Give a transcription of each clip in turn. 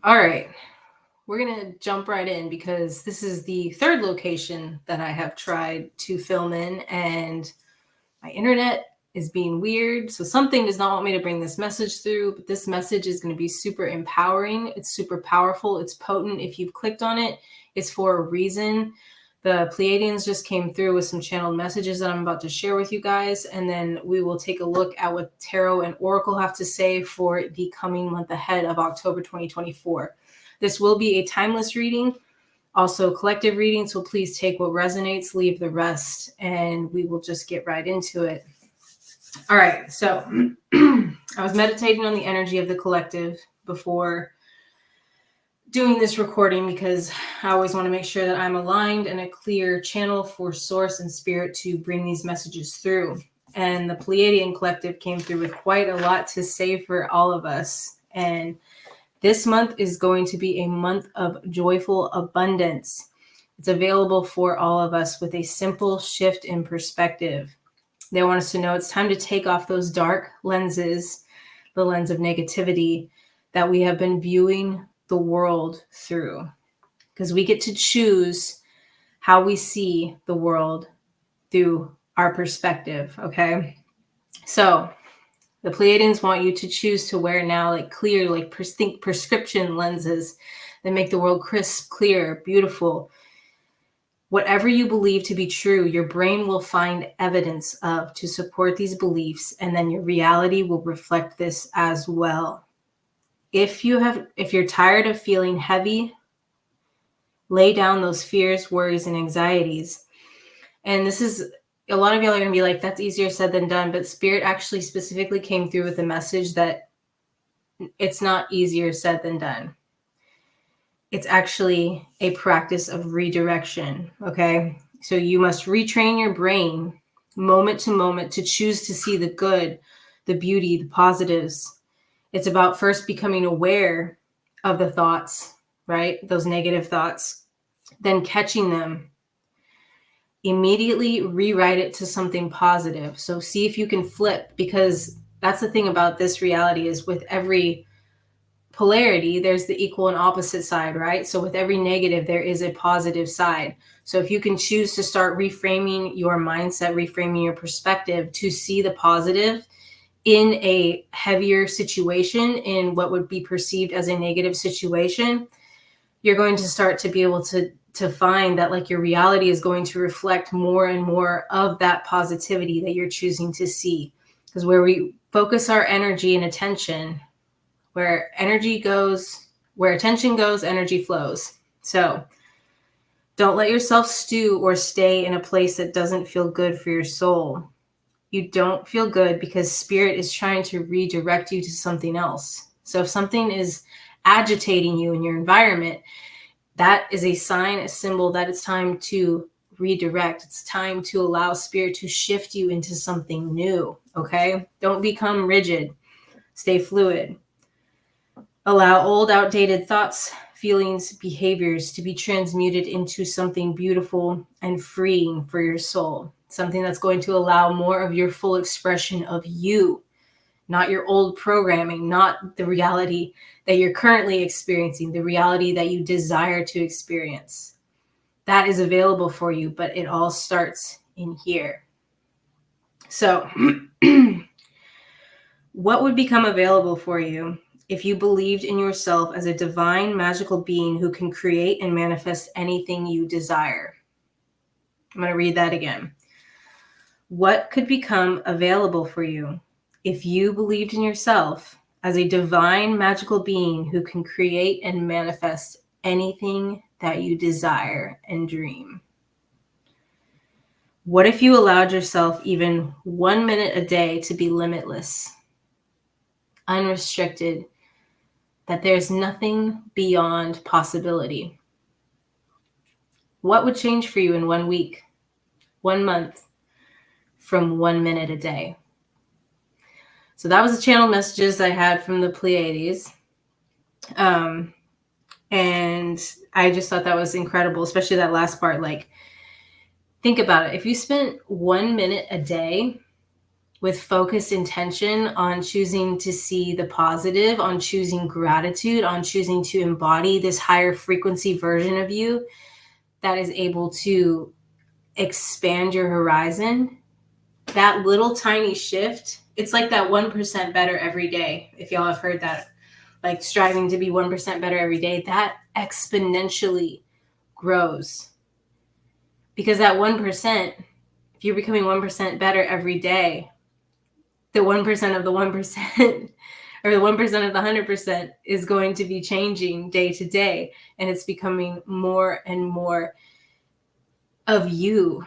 All right. We're going to jump right in because this is the third location that I have tried to film in, and my internet is being weird. So something does not want me to bring this message through, but this message is going to be super empowering. It's super powerful. It's potent. If you've clicked on it, it's for a reason. The Pleiadians just came through with some channeled messages that I'm about to share with you guys. And then we will take a look at what Tarot and Oracle have to say for the coming month ahead of October 2024. This will be a timeless reading, also collective reading. So please take what resonates, leave the rest, and we will just get right into it. All right. So I was meditating on the energy of the collective before doing this recording because I always want to make sure that I'm aligned and a clear channel for source and spirit to bring these messages through. And the Pleiadian collective came through with quite a lot to say for all of us. And this month is going to be a month of joyful abundance. It's available for all of us with a simple shift in perspective. They want us to know it's time to take off those dark lenses, the lens of negativity that we have been viewing the world through, because we get to choose how we see the world through our perspective. Okay. So the Pleiadians want you to choose to wear now like clear, like think prescription lenses that make the world crisp, clear, beautiful. Whatever you believe to be true, your brain will find evidence of to support these beliefs, and then your reality will reflect this as well. If you're tired of feeling heavy, lay down those fears, worries, and anxieties. And this is, a lot of y'all are going to be like, that's easier said than done. But Spirit actually specifically came through with a message that it's not easier said than done. It's actually a practice of redirection. Okay. So you must retrain your brain moment to moment to choose to see the good, the beauty, the positives. It's about first becoming aware of the thoughts, right? Those negative thoughts, then catching them. Immediately rewrite it to something positive. So see if you can flip, because that's the thing about this reality is with every polarity, there's the equal and opposite side, right? So with every negative, there is a positive side. So if you can choose to start reframing your mindset, reframing your perspective to see the positive in a heavier situation, in what would be perceived as a negative situation, you're going to start to be able to find that like your reality is going to reflect more and more of that positivity that you're choosing to see. Because where we focus our energy and attention, where energy goes, where attention goes, energy flows. So don't let yourself stew or stay in a place that doesn't feel good for your soul. You don't feel good because Spirit is trying to redirect you to something else. So if something is agitating you in your environment, that is a sign, a symbol that it's time to redirect. It's time to allow Spirit to shift you into something new. Okay? Don't become rigid. Stay fluid. Allow old, outdated thoughts, feelings, behaviors to be transmuted into something beautiful and freeing for your soul. Something that's going to allow more of your full expression of you, not your old programming, not the reality that you're currently experiencing, the reality that you desire to experience. That is available for you, but it all starts in here. So, what would become available for you if you believed in yourself as a divine, magical being who can create and manifest anything you desire? I'm going to read that again. What could become available for you if you believed in yourself as a divine, magical being who can create and manifest anything that you desire and dream? What if you allowed yourself even 1 minute a day to be limitless, unrestricted, that there's nothing beyond possibility? What would change for you in 1 week, 1 month, from 1 minute a day? So that was the channel messages I had from the Pleiades. And I just thought that was incredible, especially that last part. Like, think about it. If you spent 1 minute a day with focused intention on choosing to see the positive, on choosing gratitude, on choosing to embody this higher frequency version of you that is able to expand your horizon, that little tiny shift, it's like that 1% better every day. If y'all have heard that, like striving to be 1% better every day, that exponentially grows. Because that 1%, if you're becoming 1% better every day, the 1% of the 1% or the 1% of the 100% is going to be changing day to day. And it's becoming more and more of you.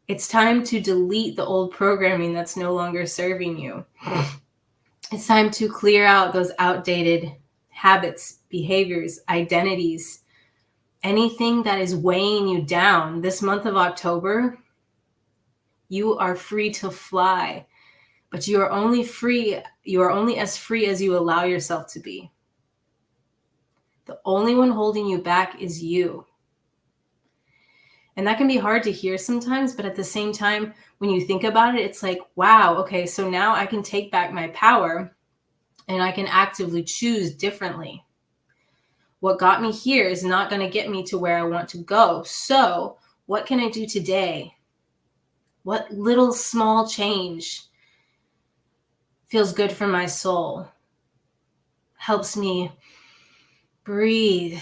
It's time to delete the old programming that's no longer serving you. It's time to clear out those outdated habits, behaviors, identities, anything that is weighing you down. This month of October, you are free to fly, but you are only free. You are only as free as you allow yourself to be. The only one holding you back is you. And that can be hard to hear sometimes, but at the same time, when you think about it, it's like, wow, okay, so now I can take back my power and I can actively choose differently. What got me here is not going to get me to where I want to go. So what can I do today? What little small change feels good for my soul? Helps me breathe,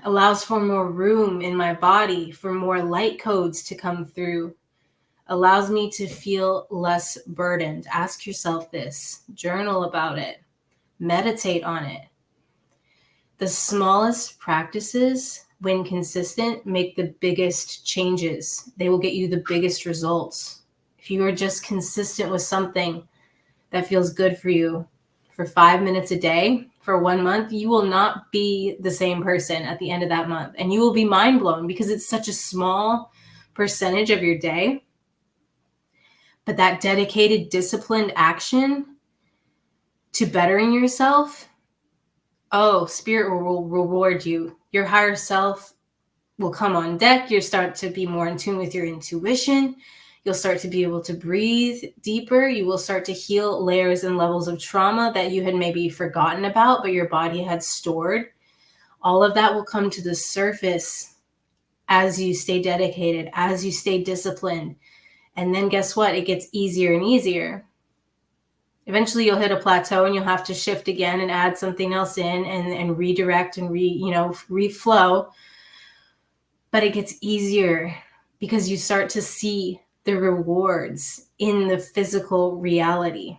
allows for more room in my body, for more light codes to come through, allows me to feel less burdened. Ask yourself this, journal about it, meditate on it. The smallest practices, when consistent, make the biggest changes. They will get you the biggest results. If you are just consistent with something that feels good for you for 5 minutes a day for 1 month, you will not be the same person at the end of that month. And you will be mind blown because it's such a small percentage of your day. But that dedicated, disciplined action to bettering yourself, oh, spirit will reward you. Your higher self will come on deck. You'll start to be more in tune with your intuition. You'll start to be able to breathe deeper. You will start to heal layers and levels of trauma that you had maybe forgotten about, but your body had stored. All of that will come to the surface as you stay dedicated, as you stay disciplined. And then guess what? It gets easier and easier. Eventually you'll hit a plateau and you'll have to shift again and add something else in and redirect and reflow. But it gets easier because you start to see the rewards in the physical reality.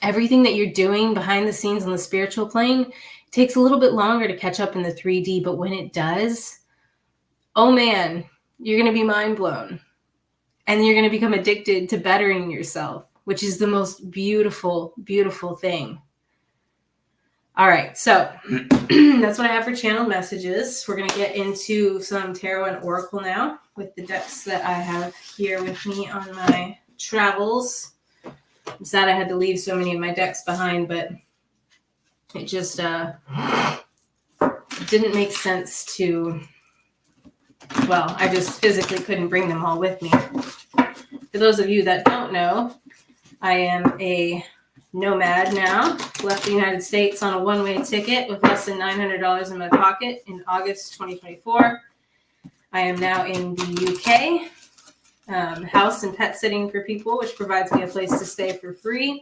Everything that you're doing behind the scenes on the spiritual plane takes a little bit longer to catch up in the 3D, but when it does, oh man, you're going to be mind blown. And you're going to become addicted to bettering yourself, which is the most beautiful, beautiful thing. All right, so that's what I have for channeled messages. We're going to get into some tarot and oracle now with the decks that I have here with me on my travels. I'm sad I had to leave so many of my decks behind, but it just didn't make sense to, well, I just physically couldn't bring them all with me. For those of you that don't know, I am a nomad now, left the United States on a one-way ticket with less than $900 in my pocket in August 2024. I am now in the UK, house and pet sitting for people, which provides me a place to stay for free.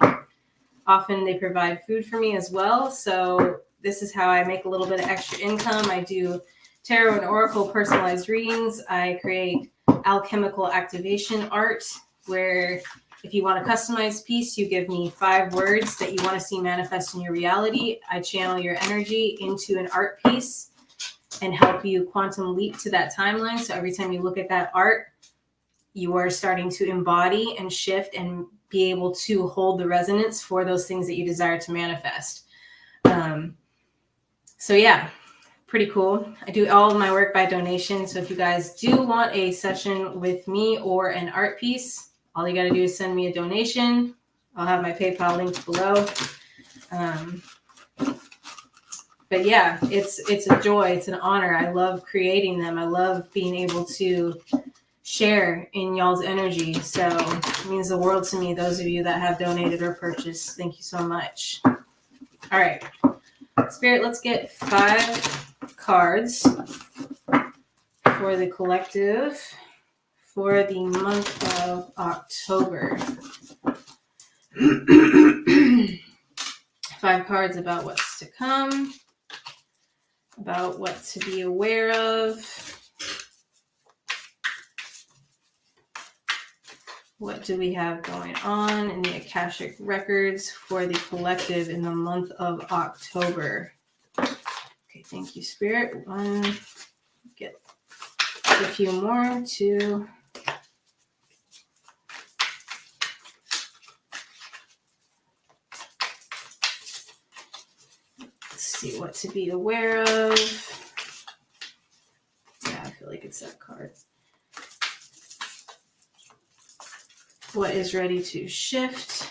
Often they provide food for me as well. So this is how I make a little bit of extra income. I do tarot and oracle personalized readings. I create alchemical activation art where if you want a customized piece, you give me 5 words that you want to see manifest in your reality. I channel your energy into an art piece and help you quantum leap to that timeline. So every time you look at that art, you are starting to embody and shift and be able to hold the resonance for those things that you desire to manifest. So yeah, pretty cool. I do all of my work by donation. So if you guys do want a session with me or an art piece, all you got to do is send me a donation. I'll have my PayPal linked below. But yeah, it's a joy. It's an honor. I love creating them. I love being able to share in y'all's energy. So it means the world to me, those of you that have donated or purchased. Thank you so much. All right. Spirit, let's get 5 cards for the collective for the month of October. 5 cards about what's to come, about what to be aware of. What do we have going on in the Akashic records for the collective in the month of October? Okay, thank you, Spirit. 1, get a few more, 2. Let's see what to be aware of. Yeah, I feel like it's that card. What is ready to shift?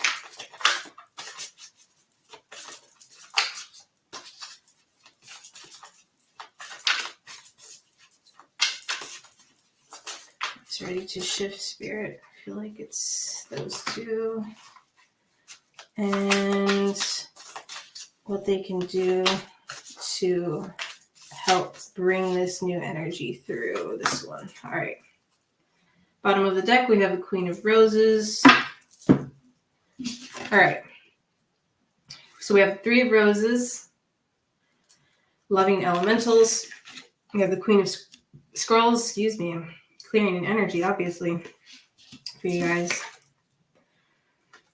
It's ready to shift, Spirit. I feel like it's those 2. And what they can do to help bring this new energy through this one. All right. Bottom of the deck, we have the Queen of Roses. All right. So we have 3 of Roses, loving elementals. We have the Queen of Scrolls, excuse me, I'm clearing an energy, obviously, for you guys.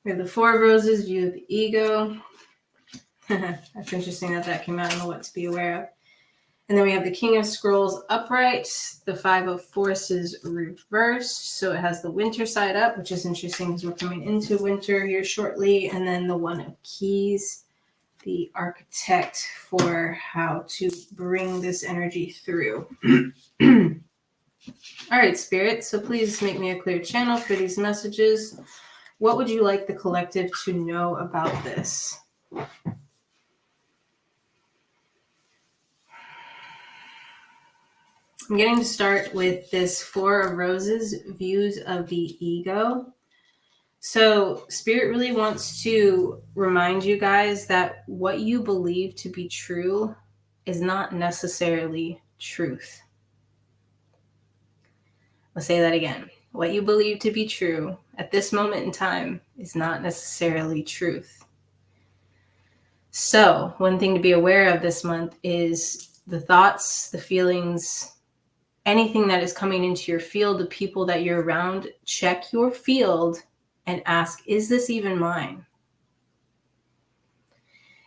We have the 4 of Roses, view of the ego. That's interesting that came out in the what to be aware of. And then we have the King of Scrolls upright, the 5 of Forces reversed. So it has the winter side up, which is interesting because we're coming into winter here shortly. And then the 1 of Keys, the architect for how to bring this energy through. All right, Spirit. So please make me a clear channel for these messages. What would you like the collective to know about this? I'm getting to start with this 4 of Roses, views of the ego. So Spirit really wants to remind you guys that what you believe to be true is not necessarily truth. I'll say that again. What you believe to be true at this moment in time is not necessarily truth. So one thing to be aware of this month is the thoughts, the feelings, anything that is coming into your field, the people that you're around. Check your field and ask, is this even mine?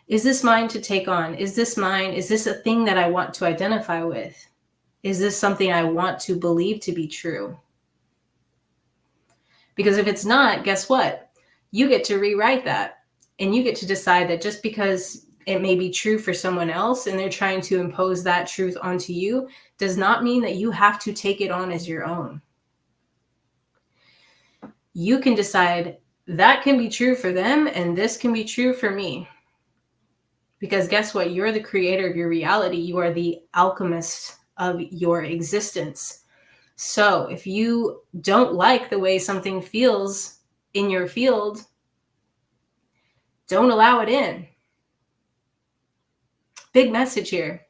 Is this mine to take on? Is this mine? Is this a thing that I want to identify with? Is this something I want to believe to be true? Because if it's not, guess what? You get to rewrite that. And you get to decide that just because it may be true for someone else and they're trying to impose that truth onto you does not mean that you have to take it on as your own. You can decide that can be true for them and this can be true for me. Because guess what? You're the creator of your reality. You are the alchemist of your existence. So if you don't like the way something feels in your field, don't allow it in. Big message here.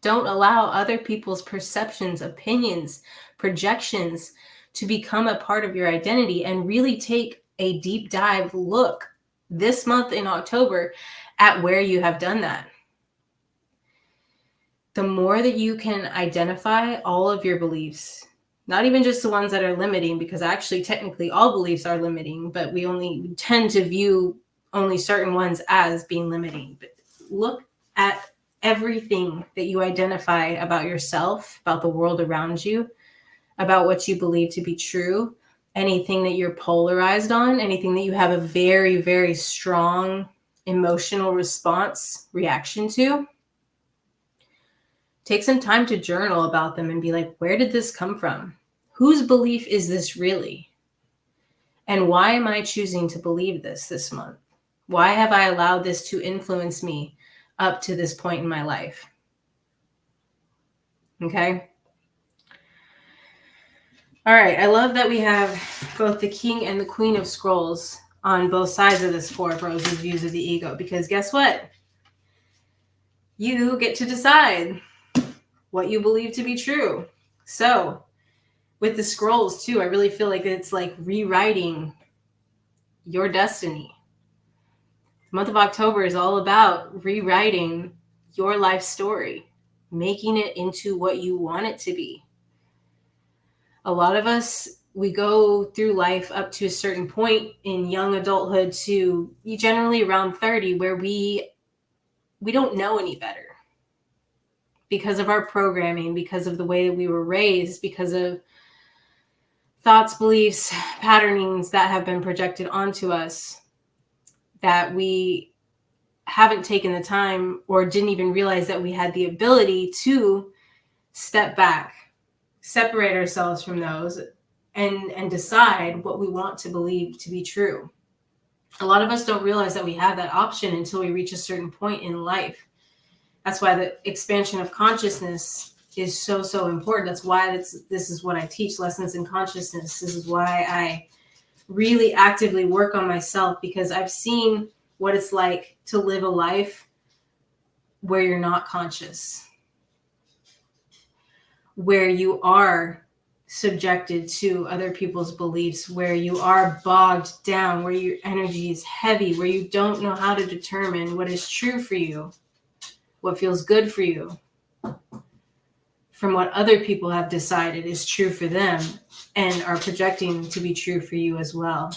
Don't allow other people's perceptions, opinions, projections to become a part of your identity, and really take a deep dive look this month in October at where you have done that. The more that you can identify all of your beliefs, not even just the ones that are limiting, because actually technically all beliefs are limiting, but we only tend to view only certain ones as being limiting. But look at everything that you identify about yourself, about the world around you, about what you believe to be true, anything that you're polarized on, anything that you have a very, very strong emotional reaction to. Take some time to journal about them and be like, where did this come from? Whose belief is this really? And why am I choosing to believe this month? Why have I allowed this to influence me up to this point in my life? Okay. All right. I love that we have both the King and the Queen of Scrolls on both sides of this Four of Roses views of the ego, because guess what? You get to decide what you believe to be true. So with the scrolls too, I really feel like it's like rewriting your destiny. The month of October is all about rewriting your life story, making it into what you want it to be. A lot of us, we go through life up to a certain point in young adulthood to generally around 30, where we don't know any better because of our programming, because of the way that we were raised, because of thoughts, beliefs, patternings that have been projected onto us, that we haven't taken the time or didn't even realize that we had the ability to step back, separate ourselves from those, and decide what we want to believe to be true. A lot of us don't realize that we have that option until we reach a certain point in life. That's why the expansion of consciousness is so, so important. That's why this is what I teach, lessons in consciousness. This is why I really actively work on myself, because I've seen what it's like to live a life where you're not conscious, where you are subjected to other people's beliefs, where you are bogged down, where your energy is heavy, where you don't know how to determine what is true for you, what feels good for you, from what other people have decided is true for them and are projecting to be true for you as well.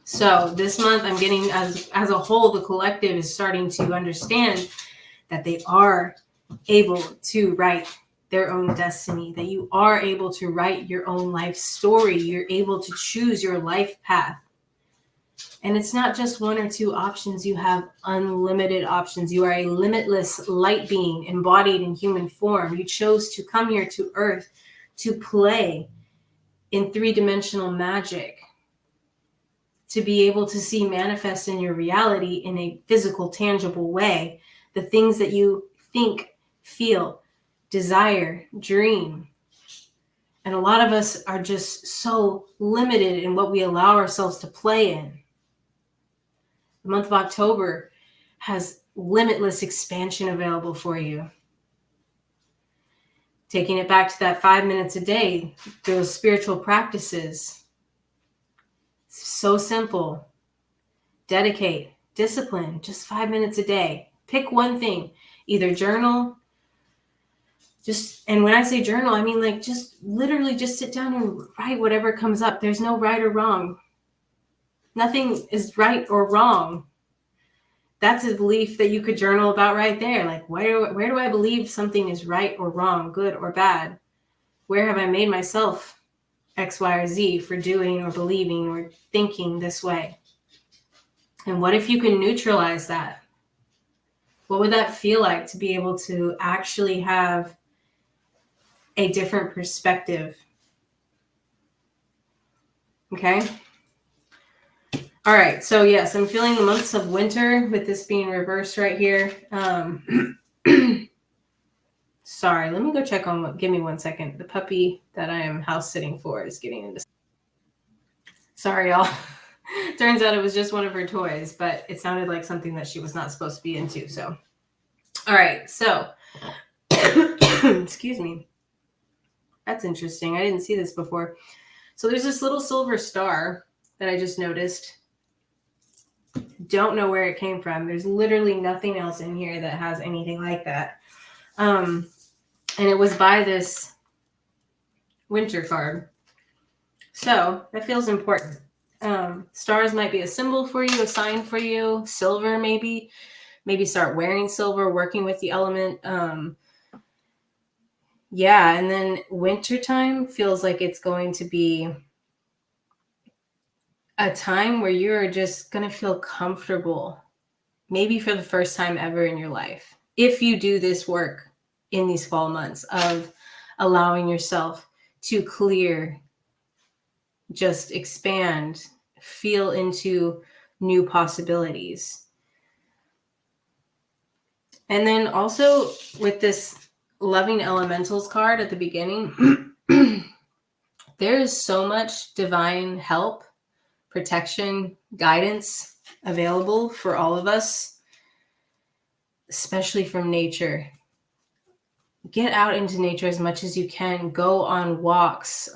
So this month I'm getting, as a whole, the collective is starting to understand that they are able to write their own destiny, that you are able to write your own life story. You're able to choose your life path. And it's not just one or two options. You have unlimited options. You are a limitless light being embodied in human form. You chose to come here to Earth to play in three-dimensional magic, to be able to see manifest in your reality in a physical, tangible way the things that you think, feel, desire, dream. And a lot of us are just so limited in what we allow ourselves to play in. The month of October has limitless expansion available for you. Taking it back to that 5 minutes a day, those spiritual practices. So simple. Dedicate, discipline, just 5 minutes a day. Pick one thing, either journal, and when I say journal, I mean like just literally just sit down and write whatever comes up. There's no right or wrong. Nothing is right or wrong. That's a belief that you could journal about right there. Like, where do I believe something is right or wrong, good or bad? Where have I made myself X, Y, or Z for doing or believing or thinking this way? And what if you can neutralize that? What would that feel like to be able to actually have a different perspective? Okay. All right. So yes, I'm feeling the months of winter with this being reversed right here. Sorry, let me go check on give me 1 second. The puppy that I am house sitting for is getting into. Sorry, y'all. Turns out it was just one of her toys, but it sounded like something that she was not supposed to be into. So, all right. So, excuse me. That's interesting. I didn't see this before. So there's this little silver star that I just noticed. Don't know where it came from. There's literally nothing else in here that has anything like that. And it was by this winter card. So that feels important. Stars might be a symbol for you, a sign for you. Silver, maybe start wearing silver, working with the element. Yeah. And then wintertime feels like it's going to be a time where you're just going to feel comfortable, maybe for the first time ever in your life. If you do this work in these fall months of allowing yourself to clear, just expand, feel into new possibilities. And then also with this loving elementals card at the beginning, There is so much divine help, protection, guidance available for all of us, especially from nature. Get out into nature as much as you can. Go on walks.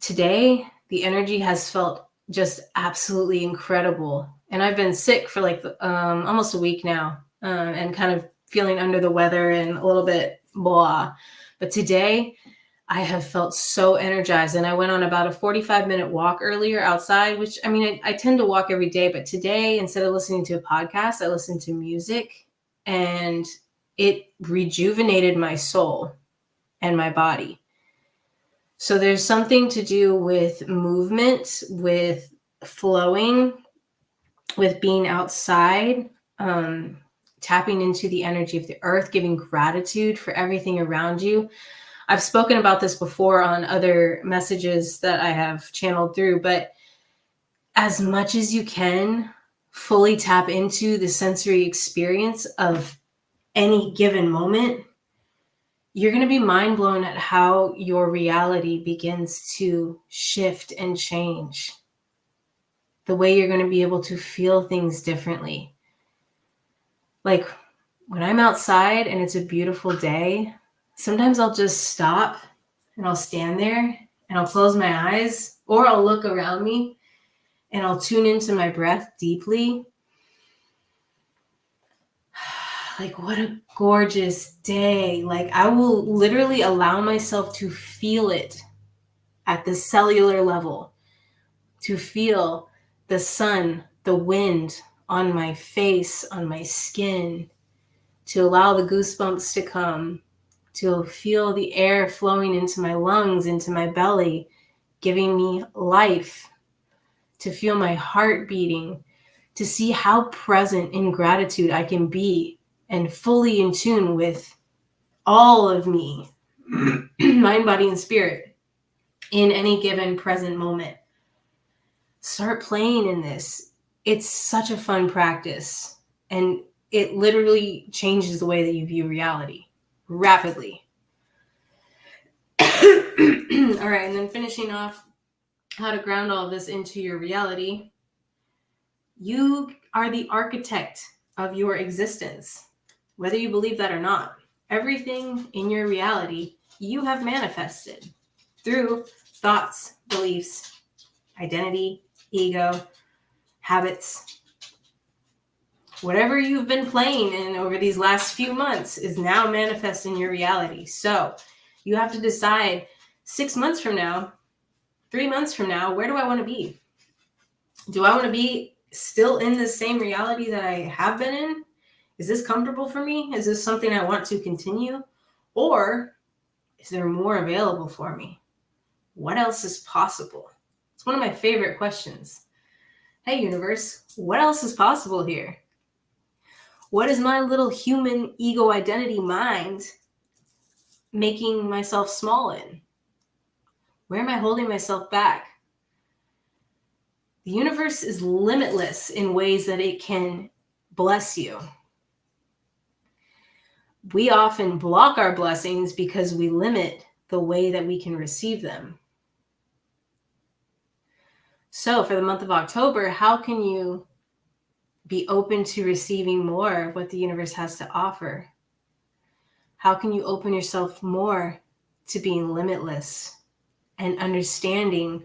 Today, the energy has felt just absolutely incredible. And I've been sick for like almost a week now, and kind of feeling under the weather and a little bit blah. But today, I have felt so energized. And I went on about a 45-minute walk earlier outside, which, I mean, I tend to walk every day. But today, instead of listening to a podcast, I listened to music. And it rejuvenated my soul and my body. So there's something to do with movement, with flowing, with being outside, tapping into the energy of the earth, giving gratitude for everything around you. I've spoken about this before on other messages that I have channeled through, but as much as you can, fully tap into the sensory experience of any given moment. You're going to be mind blown at how your reality begins to shift and change. The way you're going to be able to feel things differently. Like when I'm outside and it's a beautiful day, sometimes I'll just stop and I'll stand there and I'll close my eyes, or I'll look around me and I'll tune into my breath deeply. Like, what a gorgeous day. Like, I will literally allow myself to feel it at the cellular level, to feel the sun, the wind on my face, on my skin, to allow the goosebumps to come, to feel the air flowing into my lungs, into my belly, giving me life, to feel my heart beating, to see how present in gratitude I can be and fully in tune with all of me, mind, body, and spirit in any given present moment. Start playing in this. It's such a fun practice, and it literally changes the way that you view reality rapidly. All right, and then finishing off how to ground all of this into your reality. You are the architect of your existence. Whether you believe that or not, everything in your reality you have manifested through thoughts, beliefs, identity, ego, habits. Whatever you've been playing in over these last few months is now manifest in your reality. So you have to decide 6 months from now, 3 months from now, where do I want to be? Do I want to be still in the same reality that I have been in? Is this comfortable for me? Is this something I want to continue? Or is there more available for me? What else is possible? It's one of my favorite questions. Hey, universe, what else is possible here? What is my little human ego identity mind making myself small in? Where am I holding myself back? The universe is limitless in ways that it can bless you. We often block our blessings because we limit the way that we can receive them. So for the month of October, how can you be open to receiving more of what the universe has to offer? How can you open yourself more to being limitless and understanding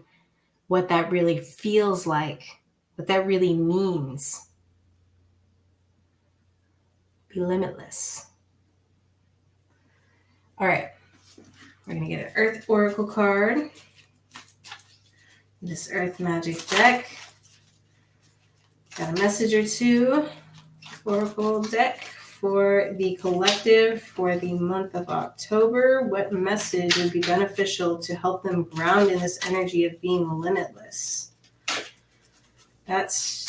what that really feels like, what that really means? Be limitless. All right, we're going to get an Earth Oracle card. This Earth Magic deck. Got a message or two. Oracle deck for the collective for the month of October. What message would be beneficial to help them ground in this energy of being limitless? That's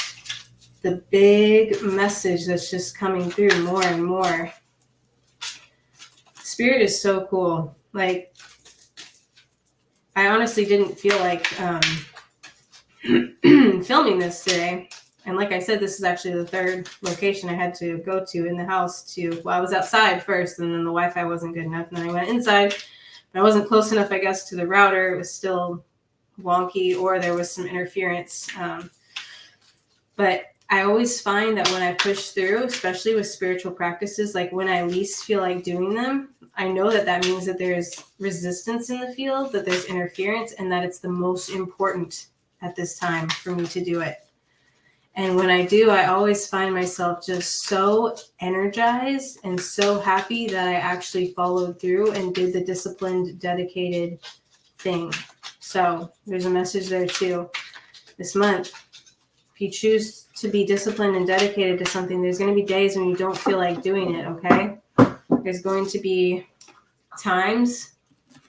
the big message that's just coming through more and more. Spirit is so cool. Like, I honestly didn't feel like filming this today. And like I said, this is actually the third location I had to go to in the house I was outside first, and then the Wi-Fi wasn't good enough, and then I went inside. I wasn't close enough, I guess, to the router. It was still wonky, or there was some interference. But I always find that when I push through, especially with spiritual practices, like when I least feel like doing them, I know that that means that there's resistance in the field, that there's interference, and that it's the most important at this time for me to do it. And when I do, I always find myself just so energized and so happy that I actually followed through and did the disciplined, dedicated thing. So there's a message there too. This month, if you choose to be disciplined and dedicated to something, there's going to be days when you don't feel like doing it, okay? There's going to be times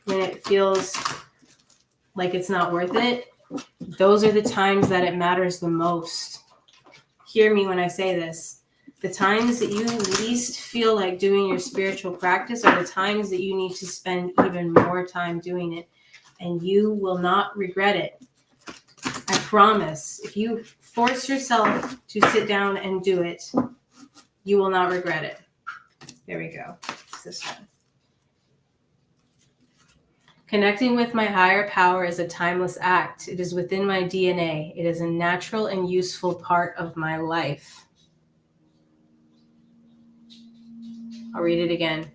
when it feels like it's not worth it. Those are the times that it matters the most. Hear me when I say this. The times that you least feel like doing your spiritual practice are the times that you need to spend even more time doing it. And you will not regret it. I promise. If you force yourself to sit down and do it, you will not regret it. There we go. It's this one. Connecting with my higher power is a timeless act. It is within my DNA. It is a natural and useful part of my life. I'll read it again.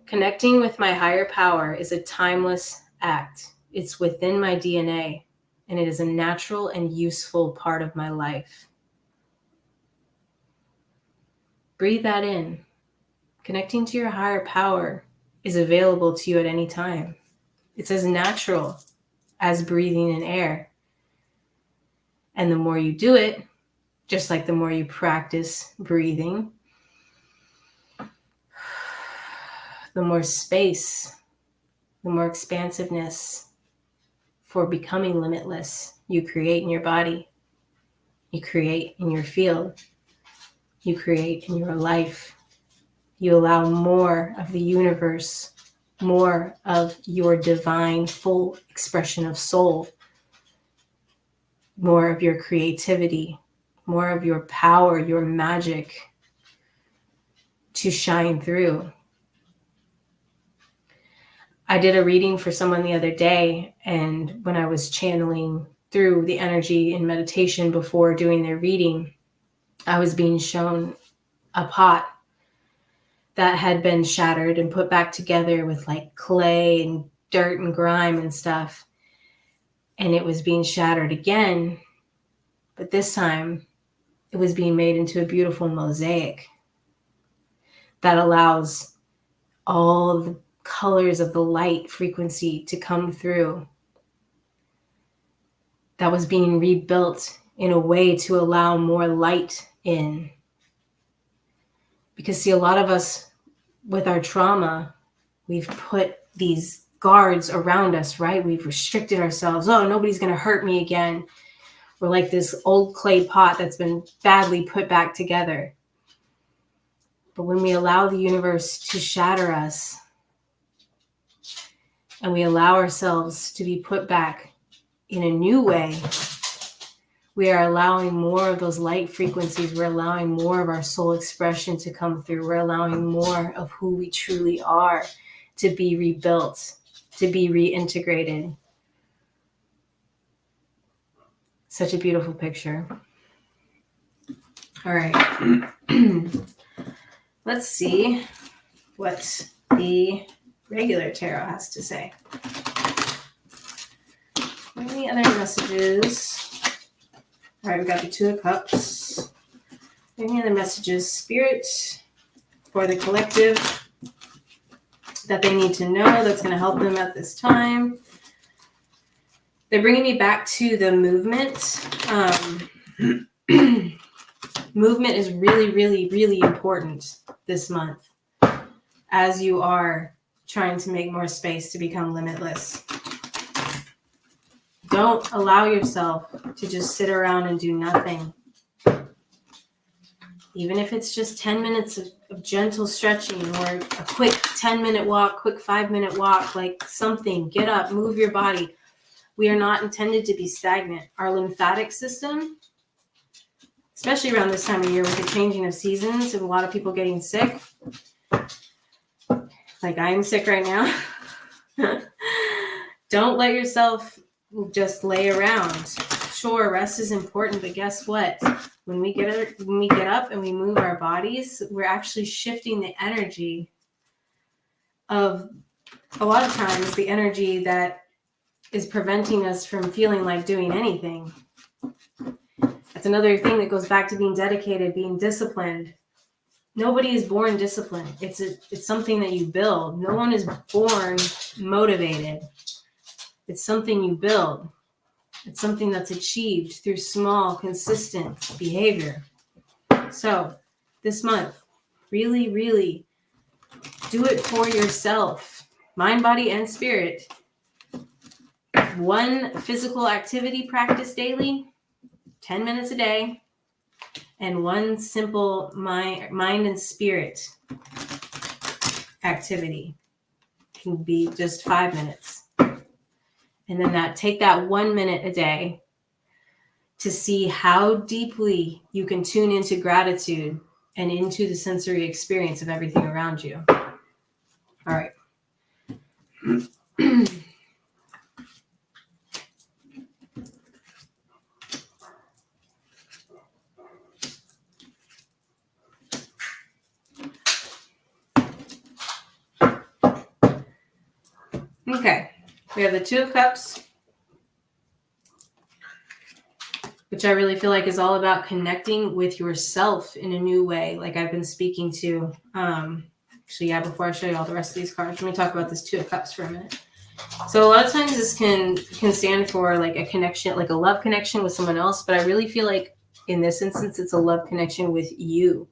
Connecting with my higher power is a timeless act. It's within my DNA, and it is a natural and useful part of my life. Breathe that in. Connecting to your higher power is available to you at any time. It's as natural as breathing in air. And the more you do it, just like the more you practice breathing, the more space, the more expansiveness for becoming limitless you create in your body, you create in your field, you create in your life. You allow more of the universe, more of your divine full expression of soul, more of your creativity, more of your power, your magic to shine through. I did a reading for someone the other day, and when I was channeling through the energy in meditation before doing their reading, I was being shown a pot that had been shattered and put back together with like clay and dirt and grime and stuff. And it was being shattered again, but this time it was being made into a beautiful mosaic that allows all the colors of the light frequency to come through. That was being rebuilt in a way to allow more light in. Because see, a lot of us with our trauma, we've put these guards around us, right? We've restricted ourselves. Oh, nobody's going to hurt me again. We're like this old clay pot that's been badly put back together. But when we allow the universe to shatter us and we allow ourselves to be put back in a new way, we are allowing more of those light frequencies. We're allowing more of our soul expression to come through. We're allowing more of who we truly are to be rebuilt, to be reintegrated. Such a beautiful picture. All right. Let's see what the regular tarot has to say. Any other messages? All right, we got the Two of Cups. Any other messages, Spirit, for the collective that they need to know that's going to help them at this time? They're bringing me back to the movement. Movement is really, really, really important this month as you are trying to make more space to become limitless. Don't allow yourself to just sit around and do nothing. Even if it's just 10 minutes of gentle stretching or a quick 10-minute walk, quick 5-minute walk, like something, get up, move your body. We are not intended to be stagnant. Our lymphatic system, especially around this time of year with the changing of seasons and a lot of people getting sick, like I'm sick right now. Don't let yourself just lay around. Sure, rest is important, but guess what? When we get up and we move our bodies, we're actually shifting the energy of, a lot of times, the energy that is preventing us from feeling like doing anything. That's another thing that goes back to being dedicated, being disciplined. Nobody is born disciplined. It's something that you build. No one is born motivated. It's something you build. It's something that's achieved through small, consistent behavior. So this month, really, really do it for yourself. Mind, body, and spirit. One physical activity practice daily, 10 minutes a day, and one simple mind and spirit activity can be just 5 minutes. And then take that 1 minute a day to see how deeply you can tune into gratitude and into the sensory experience of everything around you. All right. Okay, we have the Two of Cups, which I really feel like is all about connecting with yourself in a new way, like I've been speaking to. Actually, yeah, before I show you all the rest of these cards, let me talk about this Two of Cups for a minute. So a lot of times this can stand for like a connection, like a love connection with someone else, but I really feel like in this instance, it's a love connection with you.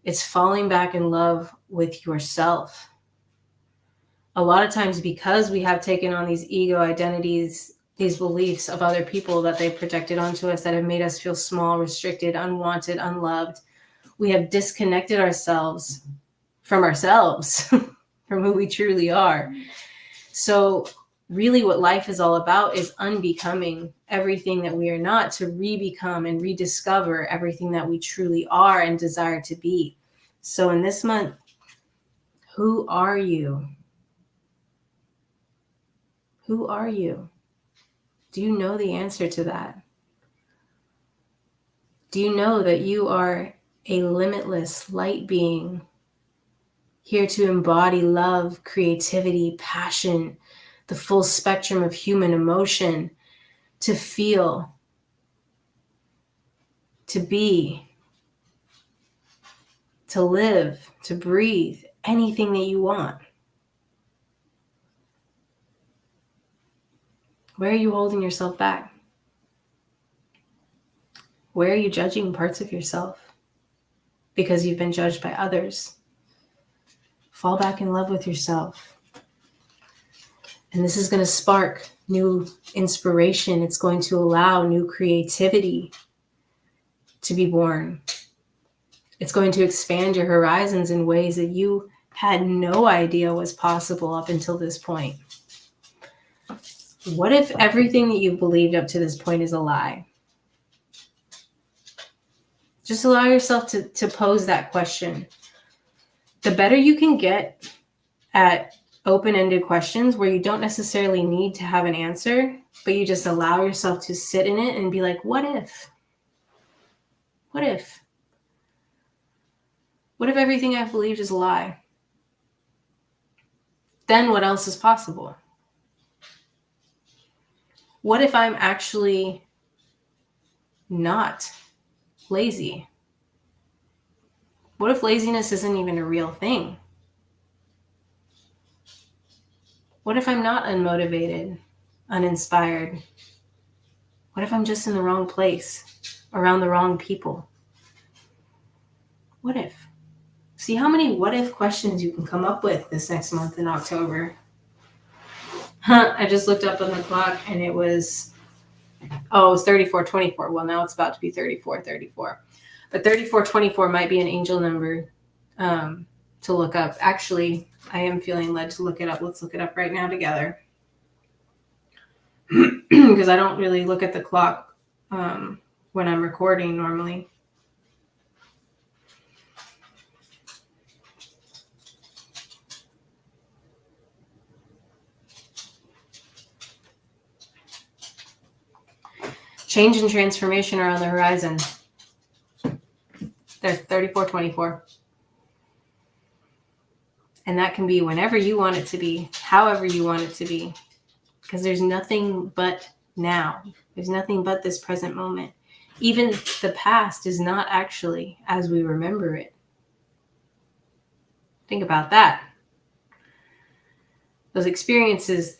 It's falling back in love with yourself. A lot of times, because we have taken on these ego identities, these beliefs of other people that they projected onto us that have made us feel small, restricted, unwanted, unloved, we have disconnected ourselves, from who we truly are. So really what life is all about is unbecoming everything that we are not, to re-become and rediscover everything that we truly are and desire to be. So in this month, who are you? Who are you? Do you know the answer to that? Do you know that you are a limitless light being, here to embody love, creativity, passion, the full spectrum of human emotion, to feel, to be, to live, to breathe, anything that you want? Where are you holding yourself back? Where are you judging parts of yourself because you've been judged by others? Fall back in love with yourself. And this is going to spark new inspiration. It's going to allow new creativity to be born. It's going to expand your horizons in ways that you had no idea was possible up until this point. What if everything that you've believed up to this point is a lie? Just allow yourself to pose that question. The better you can get at open-ended questions where you don't necessarily need to have an answer, but you just allow yourself to sit in it and be like, what if? What if? What if everything I've believed is a lie? Then what else is possible? What if I'm actually not lazy? What if laziness isn't even a real thing? What if I'm not unmotivated, uninspired? What if I'm just in the wrong place, around the wrong people? What if? See how many what if questions you can come up with this next month in October. I just looked up on the clock and it was 34:24. Well, now it's about to be 34:34. But 34:24 might be an angel number to look up. Actually, I am feeling led to look it up. Let's look it up right now together. Because I don't really look at the clock when I'm recording normally. Change and transformation are on the horizon. They're 3424. And that can be whenever you want it to be, however you want it to be. Because there's nothing but now. There's nothing but this present moment. Even the past is not actually as we remember it. Think about that. Those experiences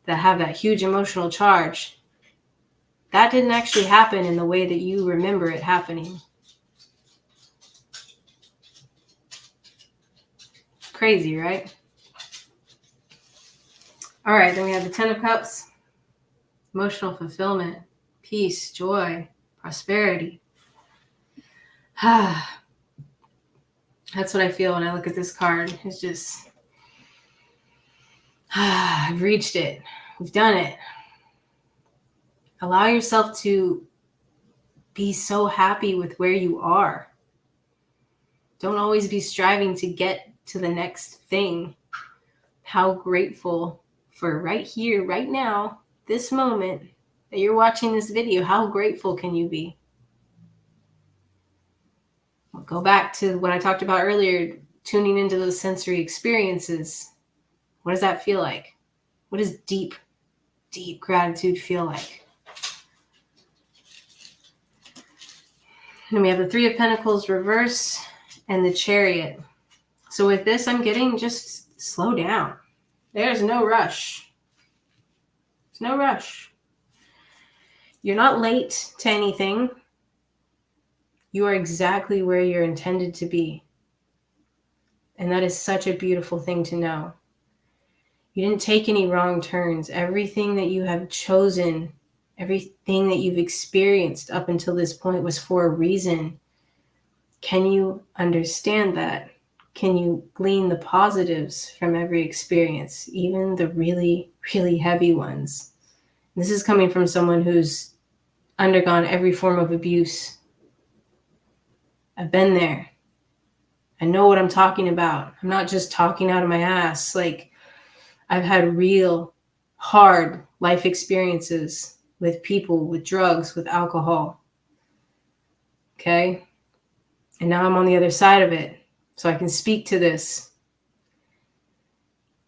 that have that huge emotional charge, that didn't actually happen in the way that you remember it happening. Crazy, right? All right, then we have the 10 of Cups. Emotional fulfillment, peace, joy, prosperity. That's what I feel when I look at this card. It's just, I've reached it. We've done it. Allow yourself to be so happy with where you are. Don't always be striving to get to the next thing. How grateful for right here, right now, this moment that you're watching this video. How grateful can you be? I'll go back to what I talked about earlier, tuning into those sensory experiences. What does that feel like? What does deep, deep gratitude feel like? And we have the 3 of Pentacles reverse and the Chariot. So with this, I'm getting just slow down. There's no rush. There's no rush. You're not late to anything. You are exactly where you're intended to be. And that is such a beautiful thing to know. You didn't take any wrong turns. Everything that you have chosen, everything that you've experienced up until this point was for a reason. Can you understand that? Can you glean the positives from every experience, even the really, really heavy ones? This is coming from someone who's undergone every form of abuse. I've been there. I know what I'm talking about. I'm not just talking out of my ass. Like, I've had real hard life experiences with people, with drugs, with alcohol. Okay? And now I'm on the other side of it. So I can speak to this.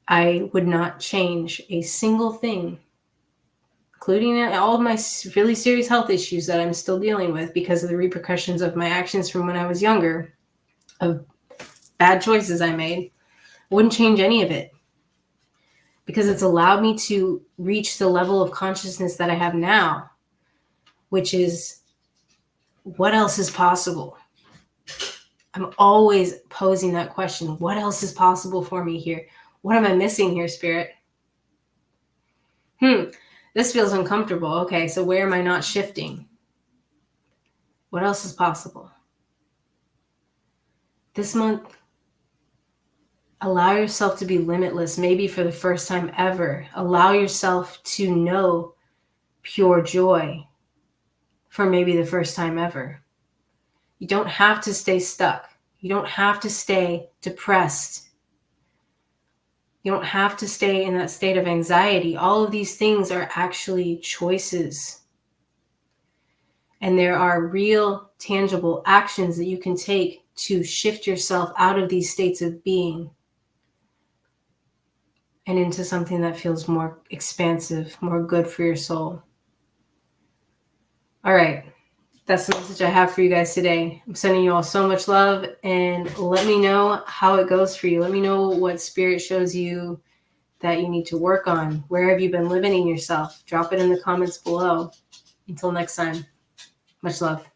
I would not change a single thing, including all of my really serious health issues that I'm still dealing with because of the repercussions of my actions from when I was younger, of bad choices I made. I wouldn't change any of it because it's allowed me to reach the level of consciousness that I have now, which is what else is possible? I'm always posing that question. What else is possible for me here? What am I missing here, Spirit? This feels uncomfortable. Okay, so where am I not shifting? What else is possible? This month, allow yourself to be limitless, maybe for the first time ever. Allow yourself to know pure joy for maybe the first time ever. You don't have to stay stuck. You don't have to stay depressed. You don't have to stay in that state of anxiety. All of these things are actually choices. And there are real, tangible actions that you can take to shift yourself out of these states of being and into something that feels more expansive, more good for your soul. All right. That's the message I have for you guys today. I'm sending you all so much love, and let me know how it goes for you. Let me know what Spirit shows you that you need to work on. Where have you been limiting yourself? Drop it in the comments below. Until next time, much love.